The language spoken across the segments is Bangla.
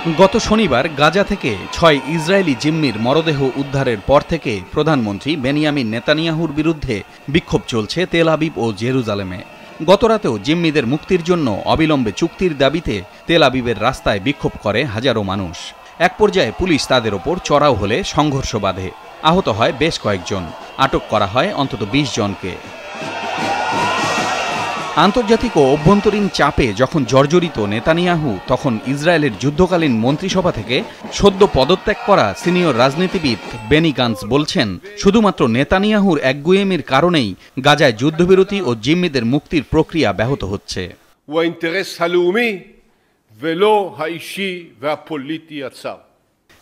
গত শনিবার গাজা থেকে ৬ ইসরায়েলি জিম্মির মরদেহ উদ্ধারের পর থেকে প্রধানমন্ত্রী বেনিয়ামিন নেতানিয়াহুর বিরুদ্ধে বিক্ষোভ চলছে তেল আবিব ও জেরুজালেমে। গতরাতেও জিম্মিদের মুক্তির জন্য অবিলম্বে চুক্তির দাবিতে তেল আবিবের রাস্তায় বিক্ষোভ করে হাজারো মানুষ। এক পর্যায়ে পুলিশ তাদের ওপর চড়াও হলে সংঘর্ষ বাধে, আহত হয় বেশ কয়েকজন, আটক করা হয় অন্তত ২০ জনকে। আন্তর্জাতিক ও অভ্যন্তরীণ চাপে যখন জর্জরিত নেতানিয়াহু, তখন ইসরায়েলের যুদ্ধকালীন মন্ত্রিসভা থেকে সদ্য পদত্যাগ করা সিনিয়র রাজনীতিবিদ বেনি গান্টজ বলছেন, শুধুমাত্র নেতানিয়াহুর একগুঁয়েমির কারণেই গাজায় যুদ্ধবিরতি ও জিম্মিদের মুক্তির প্রক্রিয়া ব্যাহত হচ্ছে।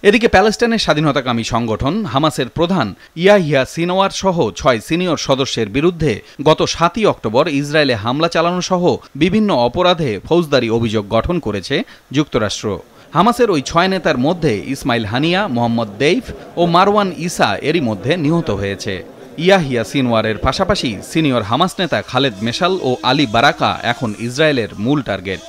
এদিকে প্যালেস্টাইনের স্বাধীনতাকামী সংগঠন হামাসের প্রধান ইয়াহিয়া সিনওয়ার সহ ৬ সিনিয়র সদস্যের বিরুদ্ধে গত ৭ই অক্টোবর ইসরায়েলে হামলা চালানো সহ বিভিন্ন অপরাধে ফৌজদারি অভিযোগ গঠন করেছে যুক্তরাষ্ট্র। হামাসের ওই ৬ নেতার মধ্যে ইসমাইল হানিয়া, মোহাম্মদ দেইফ ও মারওয়ান ইসা এরই মধ্যে নিহত হয়েছে। ইয়াহিয়া সিনওয়ারের পাশাপাশি সিনিয়র হামাস নেতা খালেদ মেশাল ও আলী বারাকা এখন ইসরায়েলের মূল টার্গেট।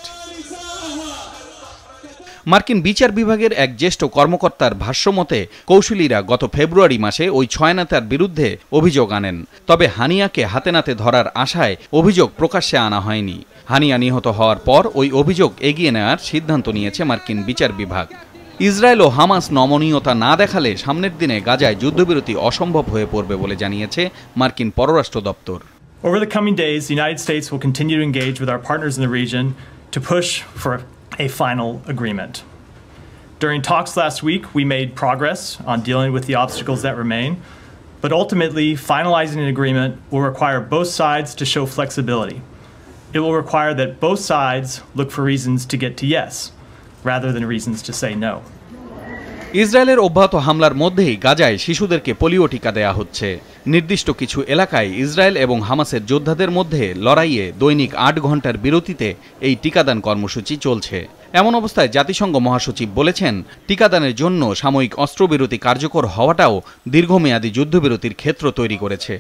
মার্কিন বিচার বিভাগের এক জ্যেষ্ঠ কর্মকর্তার ভাষ্যমতে কৌশলীরা গত ফেব্রুয়ারি মাসে ওই ৬ নেতার বিরুদ্ধে অভিযোগ আনেন, তবে হানিয়াকে হাতে নাতে ধরার আশায় অভিযোগ প্রকাশ্যে আনা হয়নি। হানিয়া নিহত হওয়ার পর ওই অভিযোগ এগিয়ে নেওয়ার সিদ্ধান্ত নিয়েছে মার্কিন বিচার বিভাগ। ইসরায়েল ও হামাস নমনীয়তা না দেখালে সামনের দিনে গাজায় যুদ্ধবিরতি অসম্ভব হয়ে পড়বে বলে জানিয়েছে মার্কিন পররাষ্ট্র দপ্তর। Over the coming days, the United States will continue to engage with our partners in the region to push for a final agreement. During talks last week, we made progress on dealing with the obstacles that remain, but ultimately finalizing an agreement will require both sides to show flexibility. It will require that both sides look for reasons to get to yes, rather than reasons to say no. ইসরায়েলের অব্যাহত হামলার মধ্যেই গাজায় শিশুদেরকে পোলিও টিকা দেয়া হচ্ছে। নির্দিষ্ট কিছু এলাকায় ইসরায়েল এবং হামাসের যোদ্ধাদের মধ্যে লড়াইয়ে দৈনিক ৮ ঘন্টার বিরতিতে এই টিকাদান কর্মসূচি চলছে। এমন অবস্থায় জাতিসংঘ মহাসচিব বলেছেন, টিকাদানের জন্য সাময়িক অস্ত্রবিরতি কার্যকর হওয়াটাও দীর্ঘমেয়াদী যুদ্ধবিরতির ক্ষেত্র তৈরি করেছে।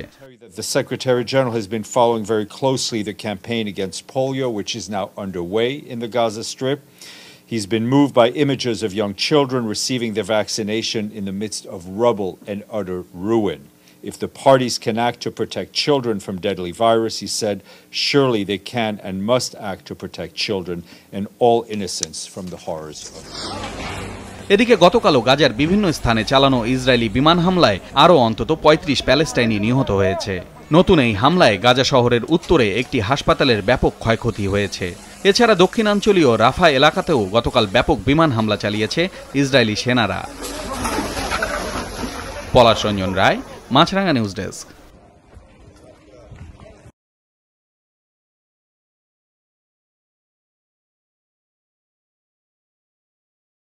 The Secretary General has been following very closely the campaign against polio, which is now underway in the Gaza Strip. He's been moved by images of young children receiving their vaccination in the midst of rubble and utter ruin. If the parties can act to protect children from deadly virus, he said, surely they can and must act to protect children and all innocents from the horrors of war. এদিকে গতকালও গাজার বিভিন্ন স্থানে চালানো ইসরায়েলি বিমান হামলায় আরও অন্তত ৩৫ প্যালেস্টাইনি নিহত হয়েছে। নতুন এই হামলায় গাজা শহরের উত্তরে একটি হাসপাতালের ব্যাপক ক্ষয়ক্ষতি হয়েছে। এছাড়া দক্ষিণাঞ্চলীয় রাফা এলাকাতেও গতকাল ব্যাপক বিমান হামলা চালিয়েছে ইসরায়েলি সেনারা। পলাশ রঞ্জন রায়, মাছরাঙা নিউজ ডেস্ক।